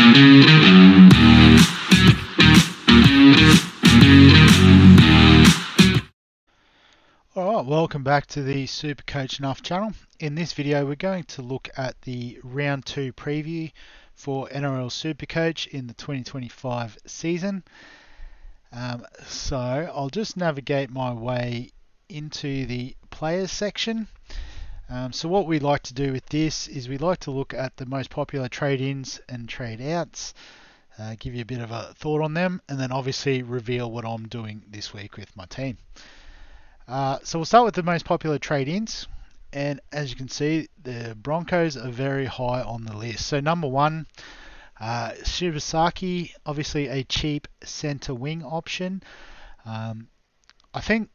Alright, welcome back to the Supercoach Enough channel. In this video we're going to look at the round 2 preview for NRL Supercoach in the 2025 season. So I'll just navigate my way into the players section. So what we like to do with this is we like to look at the most popular trade-ins and trade-outs, give you a bit of a thought on them, and then obviously reveal what I'm doing this week with my team. So we'll start with the most popular trade-ins, and as you can see, the Broncos are very high on the list. So number one, Shibasaki, obviously a cheap centre wing option. I think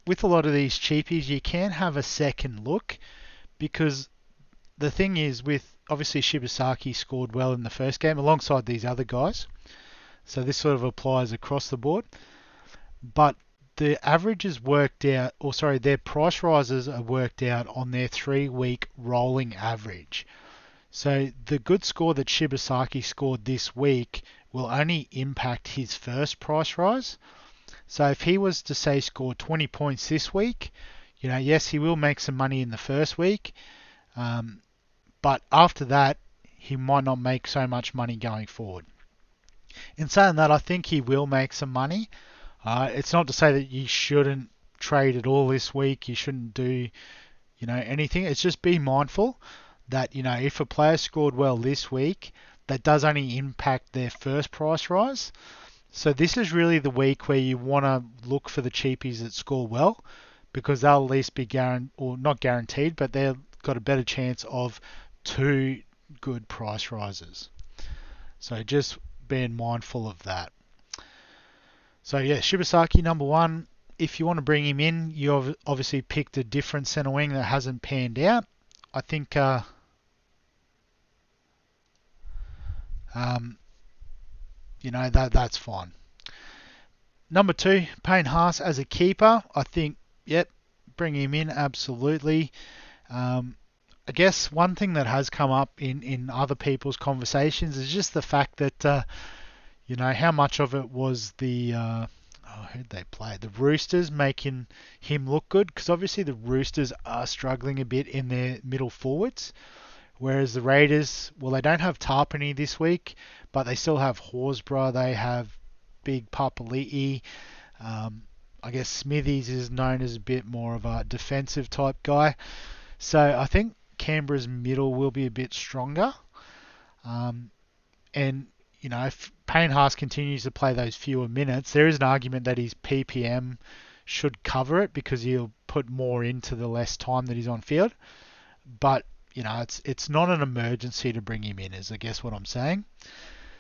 with a lot of these cheapies, you can have a second look, because the thing is with obviously Shibasaki scored well in the first game alongside these other guys. So this sort of applies across the board, but the averages worked out, or sorry, their price rises are worked out on their 3-week rolling average. So the good score that Shibasaki scored this week will only impact his first price rise. So if he was to say score 20 points this week, yes, he will make some money in the first week, but after that, he might not make so much money going forward. In saying that, I think he will make some money. It's not to say that you shouldn't trade at all this week. You shouldn't do, anything. It's just be mindful that, if a player scored well this week, that does only impact their first price rise. So this is really the week where you want to look for the cheapies that score well, because they'll at least be not guaranteed, but they've got a better chance of 2 good price rises. So just being mindful of that. So yeah, Shibasaki number one. If you want to bring him in, you obviously picked a different centre wing that hasn't panned out. I think that's fine. Number 2, Payne Haas as a keeper. I think, yep, bring him in absolutely. I guess one thing that has come up in other people's conversations is just the fact that how much of it was the who'd they play? The Roosters making him look good, because obviously the Roosters are struggling a bit in their middle forwards, whereas the Raiders, well, they don't have Tarpany this week, but they still have Horsburgh, they have Big Papali'i. I guess Smithies is known as a bit more of a defensive type guy. So I think Canberra's middle will be a bit stronger. And if Payne Haas continues to play those fewer minutes, there is an argument that his PPM should cover it, because he'll put more into the less time that he's on field. But, it's not an emergency to bring him in, is I guess what I'm saying.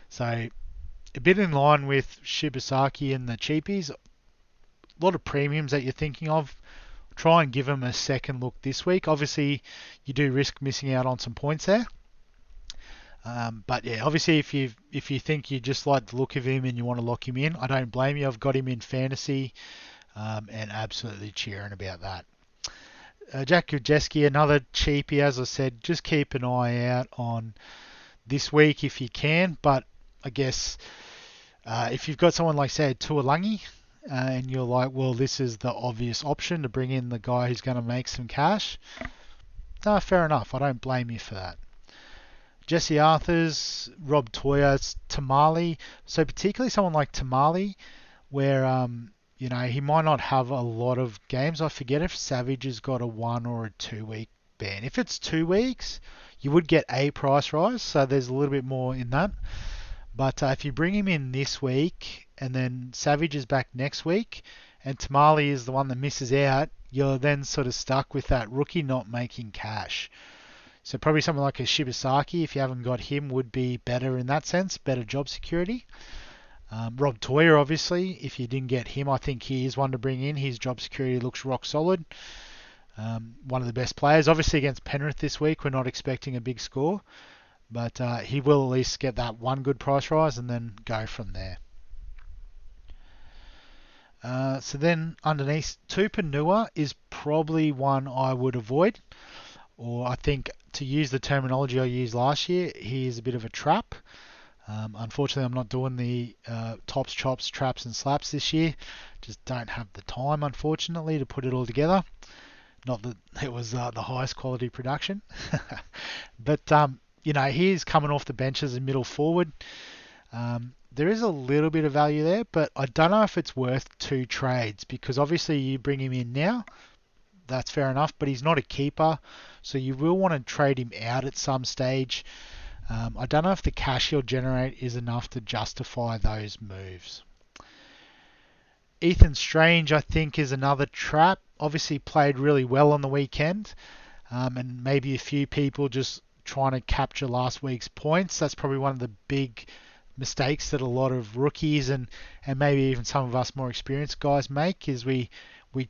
So a bit in line with Shibasaki and the cheapies. A lot of premiums that you're thinking of. Try and give him a second look this week. Obviously, you do risk missing out on some points there. But yeah, obviously if you think you just like the look of him and you want to lock him in, I don't blame you. I've got him in fantasy, and absolutely cheering about that. Jack Gudjeski, another cheapie, as I said, just keep an eye out on this week if you can. But I guess if you've got someone like, say, Tuolangi, and you're like, well, this is the obvious option to bring in the guy who's going to make some cash, no, fair enough. I don't blame you for that. Jesse Arthurs, Rob Toya, Tamale. So particularly someone like Tamale, where he might not have a lot of games. I forget if Savage has got a 1 or a 2 week ban. If it's 2 weeks, you would get a price rise, so there's a little bit more in that. But if you bring him in this week and then Savage is back next week and Tamale is the one that misses out, you're then sort of stuck with that rookie not making cash. So probably someone like a Shibasaki, if you haven't got him, would be better in that sense, better job security. Rob Toya, obviously, if you didn't get him, I think he is one to bring in. His job security looks rock solid. One of the best players. Obviously against Penrith this week, we're not expecting a big score, but he will at least get that one good price rise and then go from there. So then underneath, Tupanua is probably one I would avoid, or I think, to use the terminology I used last year, he is a bit of a trap. Unfortunately, I'm not doing the tops, chops, traps, and slaps this year. Just don't have the time, unfortunately, to put it all together. Not that it was the highest quality production. But, he's coming off the bench as a middle forward. There is a little bit of value there, but I don't know if it's worth two trades because obviously you bring him in now. That's fair enough, but he's not a keeper, so you will want to trade him out at some stage. I don't know if the cash he'll generate is enough to justify those moves. Ethan Strange, I think, is another trap. Obviously played really well on the weekend, and maybe a few people just trying to capture last week's points. That's probably one of the big mistakes that a lot of rookies and maybe even some of us more experienced guys make is we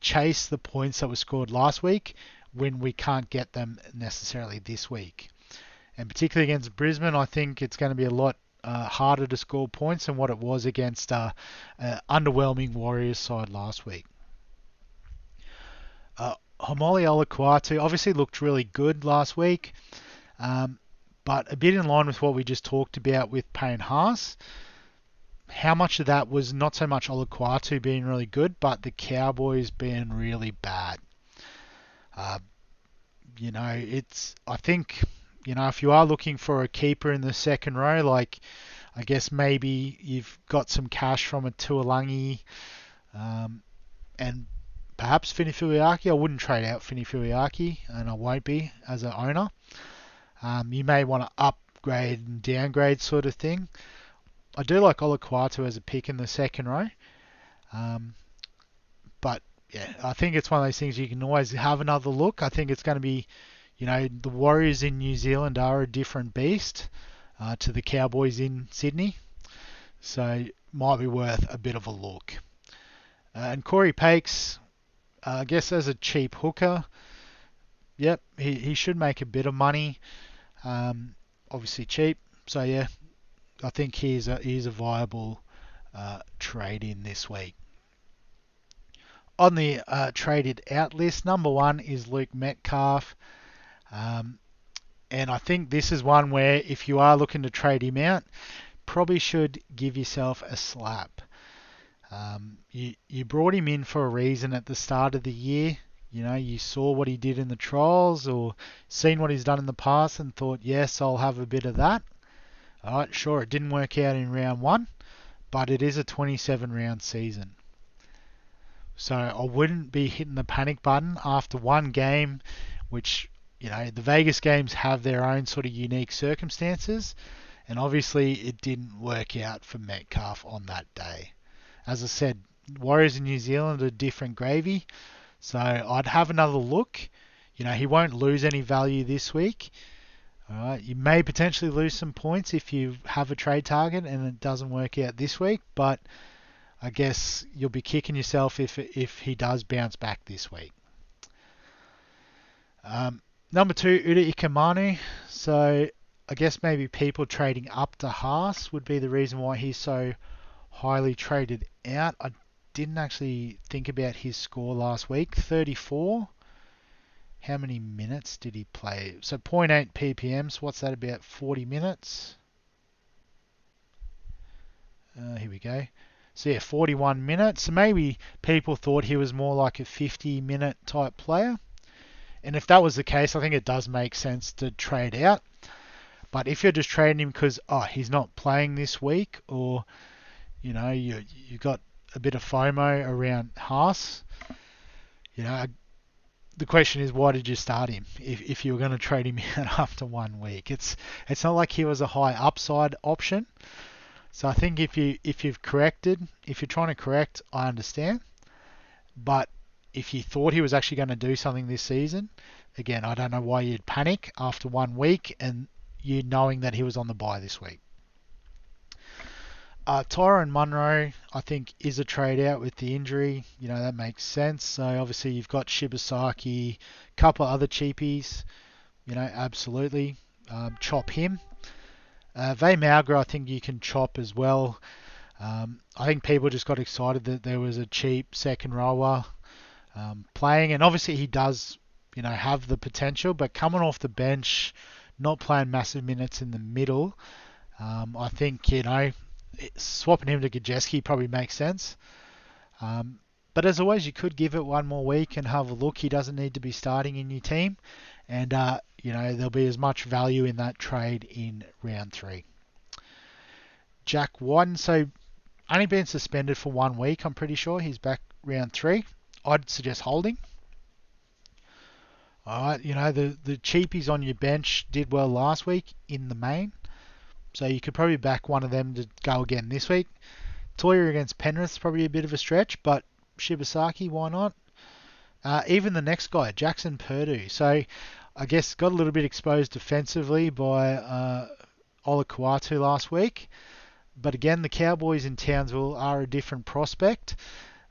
chase the points that were scored last week when we can't get them necessarily this week. And particularly against Brisbane, I think it's going to be a lot harder to score points than what it was against underwhelming Warriors side last week. Homoli Olakuatu obviously looked really good last week, but a bit in line with what we just talked about with Payne Haas. How much of that was not so much Olakuatu being really good, but the Cowboys being really bad? I think, if you are looking for a keeper in the second row, like I guess maybe you've got some cash from a Tuolangi, and perhaps Finifuiaki. I wouldn't trade out Finifuiaki, and I won't be as an owner. You may want to upgrade and downgrade sort of thing. I do like Olakuatu as a pick in the second row. But yeah, I think it's one of those things you can always have another look. I think it's going to be, the Warriors in New Zealand are a different beast to the Cowboys in Sydney. So it might be worth a bit of a look. And Corey Pakes, I guess as a cheap hooker, yep, he should make a bit of money. Obviously cheap. So yeah, I think he's a viable trade in this week. On the traded out list, number one is Luke Metcalf. And I think this is one where if you are looking to trade him out, probably should give yourself a slap. You brought him in for a reason at the start of the year. You saw what he did in the trials or seen what he's done in the past and thought, yes, I'll have a bit of that. All right, sure, it didn't work out in round one, but it is a 27 round season. So I wouldn't be hitting the panic button after one game, which, the Vegas games have their own sort of unique circumstances. And obviously it didn't work out for Metcalf on that day. As I said, Warriors in New Zealand are different gravy. So I'd have another look. He won't lose any value this week. All right, you may potentially lose some points if you have a trade target and it doesn't work out this week, but I guess you'll be kicking yourself if he does bounce back this week. Number two, Uda Ikamanu. So I guess maybe people trading up to Haas would be the reason why he's so highly traded out. I didn't actually think about his score last week. 34. How many minutes did he play? So 0.8 ppm. So what's that, about 40 minutes? Here we go. So yeah, 41 minutes. So maybe people thought he was more like a 50-minute type player. And if that was the case, I think it does make sense to trade out. But if you're just trading him because, he's not playing this week, or, you got a bit of FOMO around Haas, the question is, why did you start him if you were going to trade him out after 1 week? It's not like he was a high upside option. So I think if you're trying to correct, I understand. But if you thought he was actually going to do something this season, again, I don't know why you'd panic after 1 week and you knowing that he was on the bye this week. Tyrone Munro, I think, is a trade out with the injury. That makes sense. So obviously you've got Shibasaki, a couple other cheapies. Absolutely. Chop him. Vay Mauger, I think you can chop as well. I think people just got excited that there was a cheap second rower playing, and obviously he does, have the potential, but coming off the bench, not playing massive minutes in the middle, I think, swapping him to Gajeski probably makes sense. But as always, you could give it one more week and have a look. He doesn't need to be starting in your team. And, there'll be as much value in that trade in round 3. Jack Whiten, so only been suspended for 1 week, I'm pretty sure. He's back round 3. I'd suggest holding. Alright, the cheapies on your bench did well last week in the main. So you could probably back one of them to go again this week. Toya against Penrith is probably a bit of a stretch, but Shibasaki, why not? Even the next guy, Jackson Purdue. So I guess got a little bit exposed defensively by Olakuatu last week. But again, the Cowboys in Townsville are a different prospect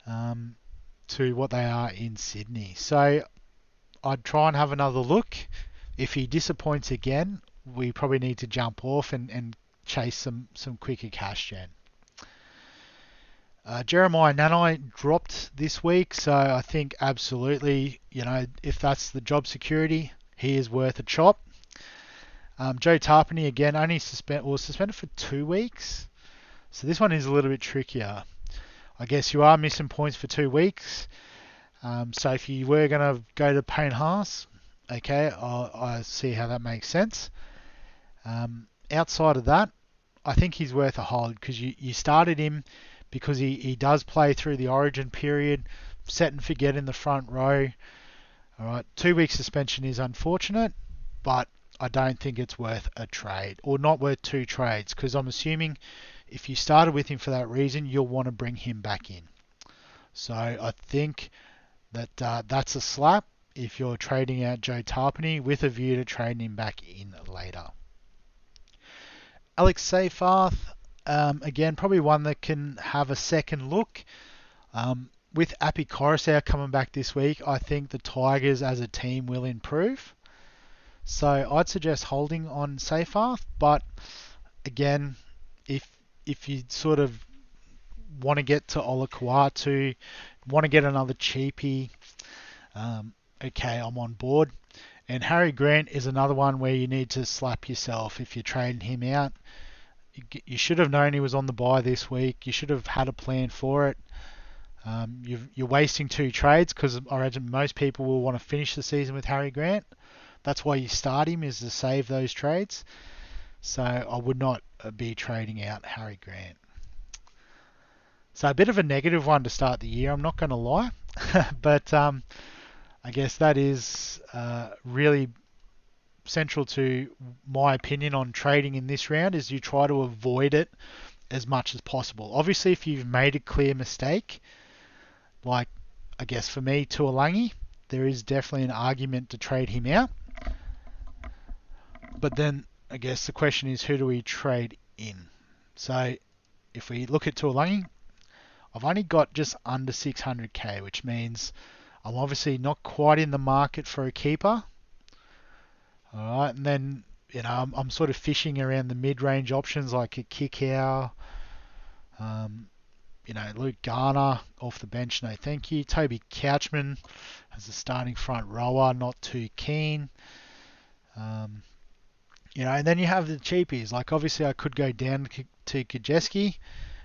to what they are in Sydney. So I'd try and have another look. If he disappoints again, we probably need to jump off and chase some quicker cash gen. Jeremiah Nanai dropped this week, so I think absolutely, if that's the job security, he is worth a chop. Joe Tarpany again only suspended for 2 weeks, so this one is a little bit trickier. I guess you are missing points for 2 weeks. So if you were going to go to Payne Haas, okay, I see how that makes sense. Outside of that, I think he's worth a hold because you started him because he does play through the origin period, set and forget in the front row. All right, 2 week suspension is unfortunate, but I don't think it's worth a trade or not worth 2 trades because I'm assuming if you started with him for that reason, you'll want to bring him back in. So I think that that's a slap if you're trading out Joe Tarpany with a view to trading him back in later. Alex Seyfarth, again, probably one that can have a second look. With Api Coruscant coming back this week, I think the Tigers as a team will improve. So I'd suggest holding on Seyfarth, but again, if you sort of want to get to Olakuatu, want to get another cheapie, okay, I'm on board. And Harry Grant is another one where you need to slap yourself if you're trading him out. You should have known he was on the bye this week. You should have had a plan for it. You're wasting 2 trades because I imagine most people will want to finish the season with Harry Grant. That's why you start him, is to save those trades. So I would not be trading out Harry Grant. So a bit of a negative one to start the year, I'm not going to lie. But I guess that is really central to my opinion on trading in this round, is you try to avoid it as much as possible. Obviously, if you've made a clear mistake, like I guess for me, Tuolangi, there is definitely an argument to trade him out. But then I guess the question is, who do we trade in? So if we look at Tuolangi, I've only got just under 600k, which means I'm obviously not quite in the market for a keeper. All right, and then I'm sort of fishing around the mid-range options like a Kikau, Luke Garner off the bench, no thank you. Toby Couchman as a starting front rower, not too keen. And then you have the cheapies. Like obviously I could go down to Kajeski,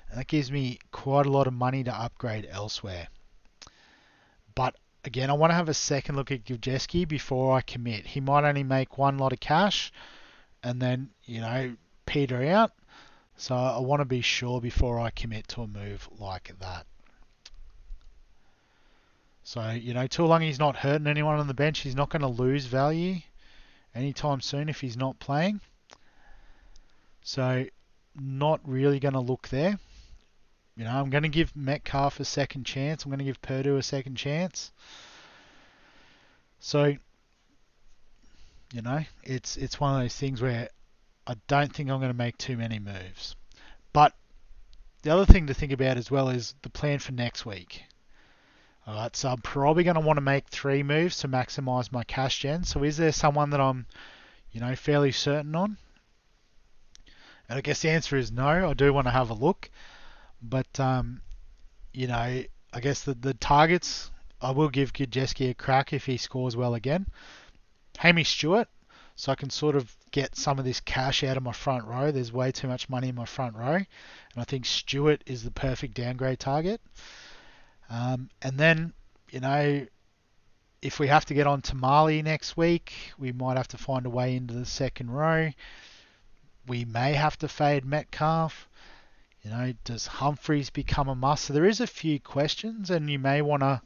and that gives me quite a lot of money to upgrade elsewhere. But again, I want to have a second look at Giljeski before I commit. He might only make one lot of cash and then, peter out. So I want to be sure before I commit to a move like that. So, Tuolangi's not hurting anyone on the bench. He's not going to lose value anytime soon if he's not playing. So, not really going to look there. I'm going to give Metcalf a second chance. I'm going to give Purdue a second chance. So, it's one of those things where I don't think I'm going to make too many moves. But the other thing to think about as well is the plan for next week. Alright, so I'm probably going to want to make 3 moves to maximize my cash gen. So is there someone that I'm, fairly certain on? And I guess the answer is no. I do want to have a look. But, I guess the targets, I will give Giljeski a crack if he scores well again. Hamish Stewart, so I can sort of get some of this cash out of my front row. There's way too much money in my front row, and I think Stewart is the perfect downgrade target. And then, you know, if we have to get on Tamale next week, we might have to find a way into the second row. We may have to fade Metcalf. You know, does Humphreys become a must? So there is a few questions, and you may want to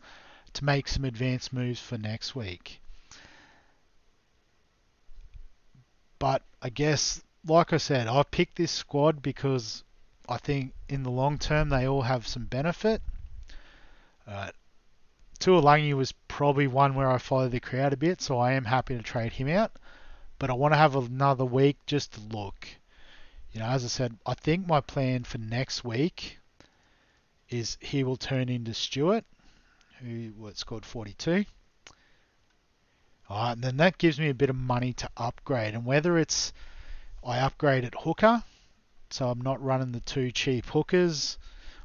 make some advanced moves for next week. But I guess, like I said, I picked this squad because I think in the long term they all have some benefit. Tuolangi was probably one where I followed the crowd a bit, so I am happy to trade him out. But I want to have another week just to look. You know, as I said, I think my plan for next week is he will turn into Stewart, who scored 42. Alright, and then that gives me a bit of money to upgrade. And whether it's I upgrade at hooker, so I'm not running the two cheap hookers,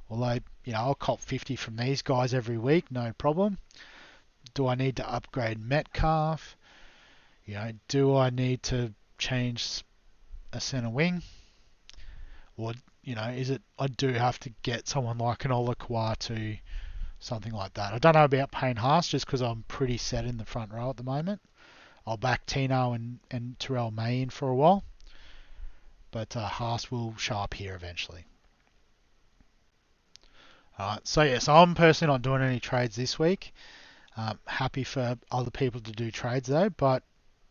although, you know, I'll cop 50 from these guys every week, no problem. Do I need to upgrade Metcalf? You know, do I need to change a centre wing? Or, you know, is it I do have to get someone like an Olakwa to something like that? I don't know about Payne Haas just because I'm pretty set in the front row at the moment. I'll back Tino and Terrell May in for a while. But Haas will show up here eventually. So I'm personally not doing any trades this week. Happy for other people to do trades though, but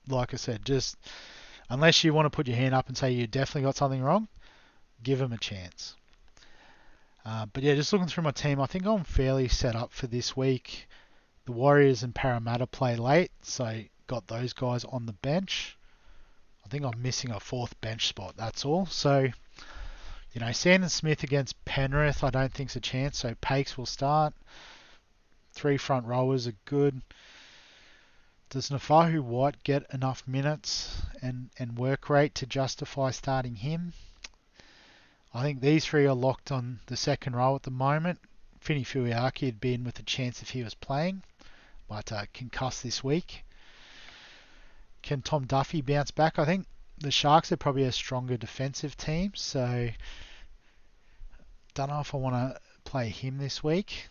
like I said, just unless you want to put your hand up and say you definitely got something wrong, give them a chance. But yeah, just looking through my team, I think I'm fairly set up for this week. The Warriors and Parramatta play late, so got those guys on the bench. I think I'm missing a fourth bench spot, that's all. So, you know, Sandon Smith against Penrith, I don't think's a chance, so Pakes will start. 3 front rowers are good. Does Nafahu White get enough minutes and work rate to justify starting him? I think these 3 are locked on the second row at the moment. Fini Fuiaki had been with a chance if he was playing, but concussed this week. Can Tom Duffy bounce back? I think the Sharks are probably a stronger defensive team, so don't know if I want to play him this week.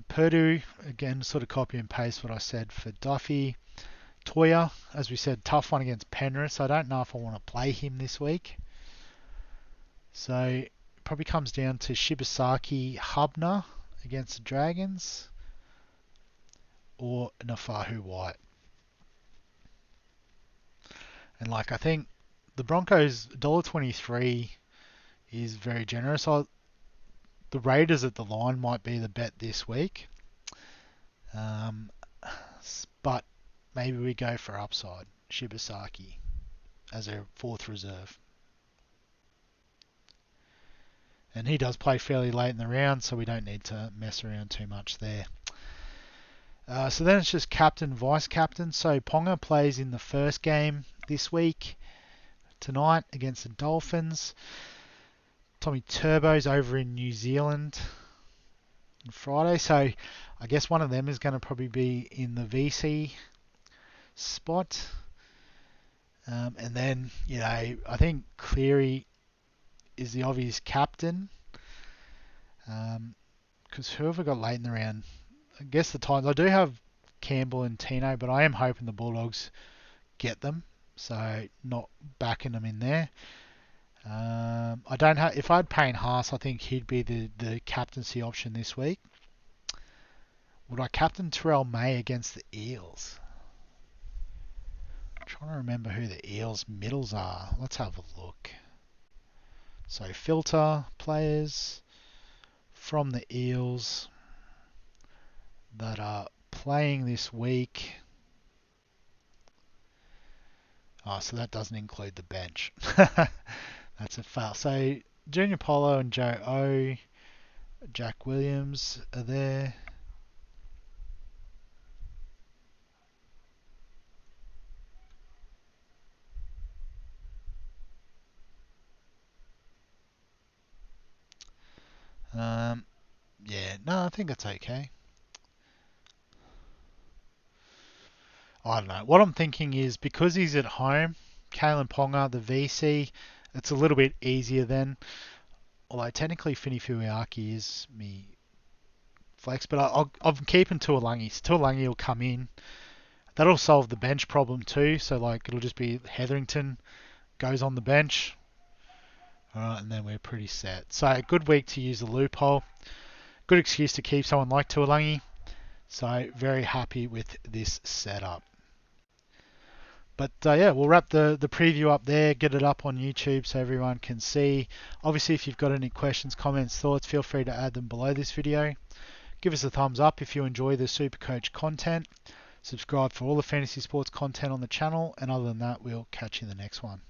Purdue, again, sort of copy and paste what I said for Duffy. Toya, as we said, tough one against Penrith, so I don't know if I want to play him this week. So it probably comes down to Shibasaki Hubner against the Dragons or Nafahu White. And like I think the Broncos $1.23 is very generous. The Raiders at the line might be the bet this week. But maybe we go for upside. Shibasaki as a 4th reserve. And he does play fairly late in the round, so we don't need to mess around too much there. So then it's just captain, vice captain. So Ponga plays in the first game this week, tonight against the Dolphins. Tommy Turbo's over in New Zealand on Friday, so I guess one of them is going to probably be in the VC spot. And then, you know, I think Cleary is the obvious captain. Because whoever got late in the round, I guess the Titans, I do have Campbell and Tino, but I am hoping the Bulldogs get them, so not backing them in there. I don't have. If I'd Payne Haas, I think he'd be the captaincy option this week. Would I captain Terrell May against the Eels? I'm trying to remember who the Eels middles are. Let's have a look. So filter players from the Eels that are playing this week. Oh, so that doesn't include the bench. That's a fail. So Junior Polo and Joe O, Jack Williams are there. Yeah, no, I think it's okay. I don't know. What I'm thinking is because he's at home, Kalen Ponga, the VC, it's a little bit easier then. Although technically Fini Fuiaki is me flex, but I'm keeping Tuolangi. So Tuolangi will come in. That'll solve the bench problem too. So like it'll just be Hetherington goes on the bench. Alright, and then we're pretty set. So a good week to use the loophole. Good excuse to keep someone like Tuolangi. So very happy with this setup. But yeah, we'll wrap the preview up there, get it up on YouTube so everyone can see. Obviously, if you've got any questions, comments, thoughts, feel free to add them below this video. Give us a thumbs up if you enjoy the Supercoach content. Subscribe for all the fantasy sports content on the channel. And other than that, we'll catch you in the next one.